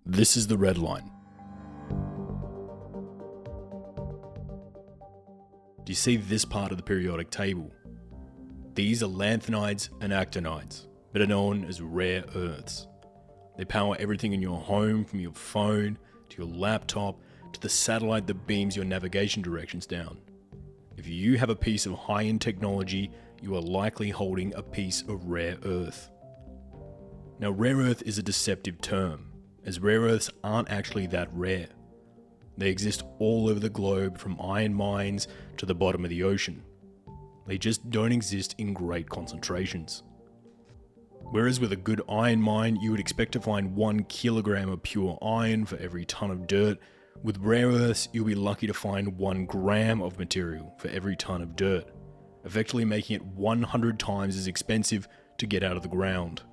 This is the red line. Do you see this part of the periodic table? These are lanthanides and actinides, better known as rare earths. They power everything in your home, from your phone to your laptop to the satellite that beams your navigation directions down. If you have a piece of high-end technology, you are likely holding a piece of rare earth. Now, rare earth is a deceptive term, as rare earths aren't actually that rare. They exist all over the globe, from iron mines to the bottom of the ocean. They just don't exist in great concentrations. Whereas with a good iron mine, you would expect to find 1 kilogram of pure iron for every ton of dirt, with rare earths, you'll be lucky to find 1 gram of material for every ton of dirt, effectively making it 100 times as expensive to get out of the ground.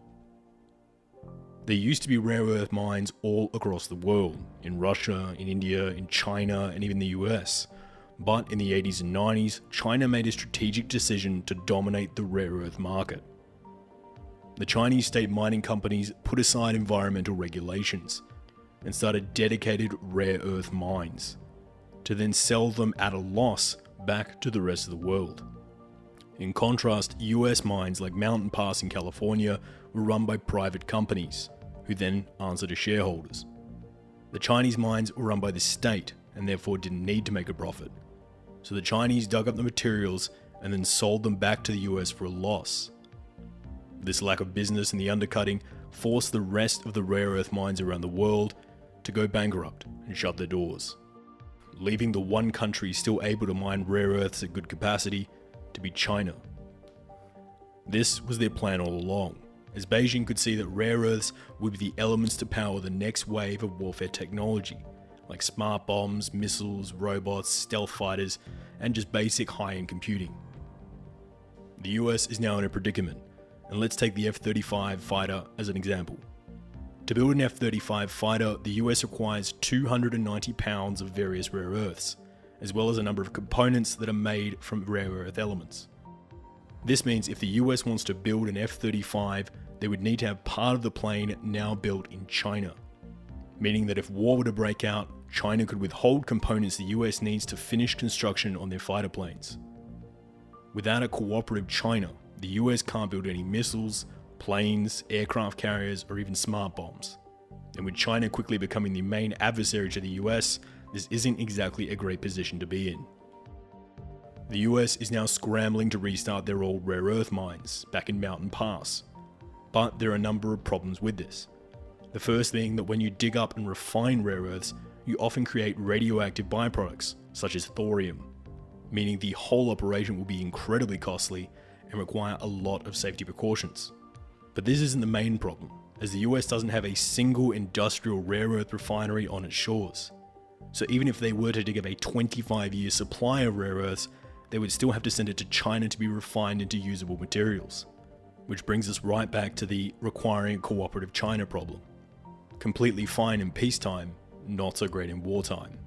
There used to be rare earth mines all across the world, in Russia, in India, in China, and even the US. But in the 80s and 90s, China made a strategic decision to dominate the rare earth market. The Chinese state mining companies put aside environmental regulations and started dedicated rare earth mines, to then sell them at a loss back to the rest of the world. In contrast, US mines like Mountain Pass in California were run by private companies, who then answer to shareholders. The Chinese mines were run by the state and therefore didn't need to make a profit. So the Chinese dug up the materials and then sold them back to the US for a loss. This lack of business and the undercutting forced the rest of the rare earth mines around the world to go bankrupt and shut their doors, leaving the one country still able to mine rare earths at good capacity to be China. This was their plan all along, as Beijing could see that rare earths would be the elements to power the next wave of warfare technology, like smart bombs, missiles, robots, stealth fighters, and just basic high-end computing. The US is now in a predicament, and let's take the F-35 fighter as an example. To build an F-35 fighter, the US requires 290 pounds of various rare earths, as well as a number of components that are made from rare earth elements. This means if the US wants to build an F-35, they would need to have part of the plane now built in China, meaning that if war were to break out, China could withhold components the US needs to finish construction on their fighter planes. Without a cooperative China, the US can't build any missiles, planes, aircraft carriers, or even smart bombs. And with China quickly becoming the main adversary to the US, this isn't exactly a great position to be in. The US is now scrambling to restart their old rare earth mines back in Mountain Pass. But there are a number of problems with this. The first being that when you dig up and refine rare earths, you often create radioactive byproducts, such as thorium, meaning the whole operation will be incredibly costly and require a lot of safety precautions. But this isn't the main problem, as the US doesn't have a single industrial rare earth refinery on its shores. So even if they were to dig up a 25-year supply of rare earths, they would still have to send it to China to be refined into usable materials. Which brings us right back to the requiring a cooperative China problem. Completely fine in peacetime, not so great in wartime.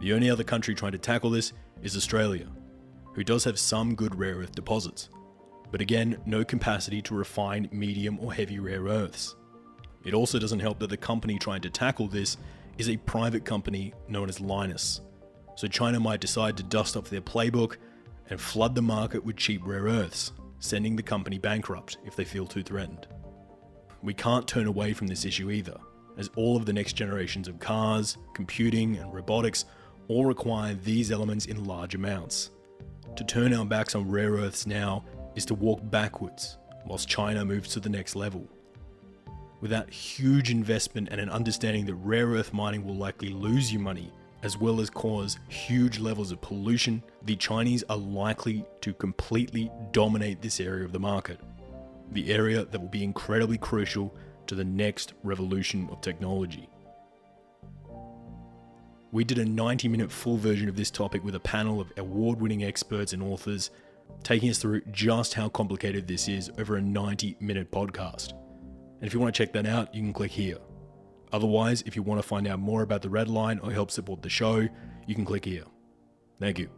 The only other country trying to tackle this is Australia, who does have some good rare earth deposits, but again, no capacity to refine medium or heavy rare earths. It also doesn't help that the company trying to tackle this is a private company known as Lynas, so China might decide to dust off their playbook and flood the market with cheap rare earths, sending the company bankrupt if they feel too threatened. We can't turn away from this issue either, as all of the next generations of cars, computing, and robotics all require these elements in large amounts. To turn our backs on rare earths now is to walk backwards, whilst China moves to the next level. Without huge investment and an understanding that rare earth mining will likely lose you money, as well as cause huge levels of pollution, the Chinese are likely to completely dominate this area of the market. The area that will be incredibly crucial to the next revolution of technology. We did a 90-minute full version of this topic with a panel of award-winning experts and authors, taking us through just how complicated this is over a 90-minute podcast. And if you want to check that out, you can click here. Otherwise, if you want to find out more about the Red Line or help support the show, you can click here. Thank you.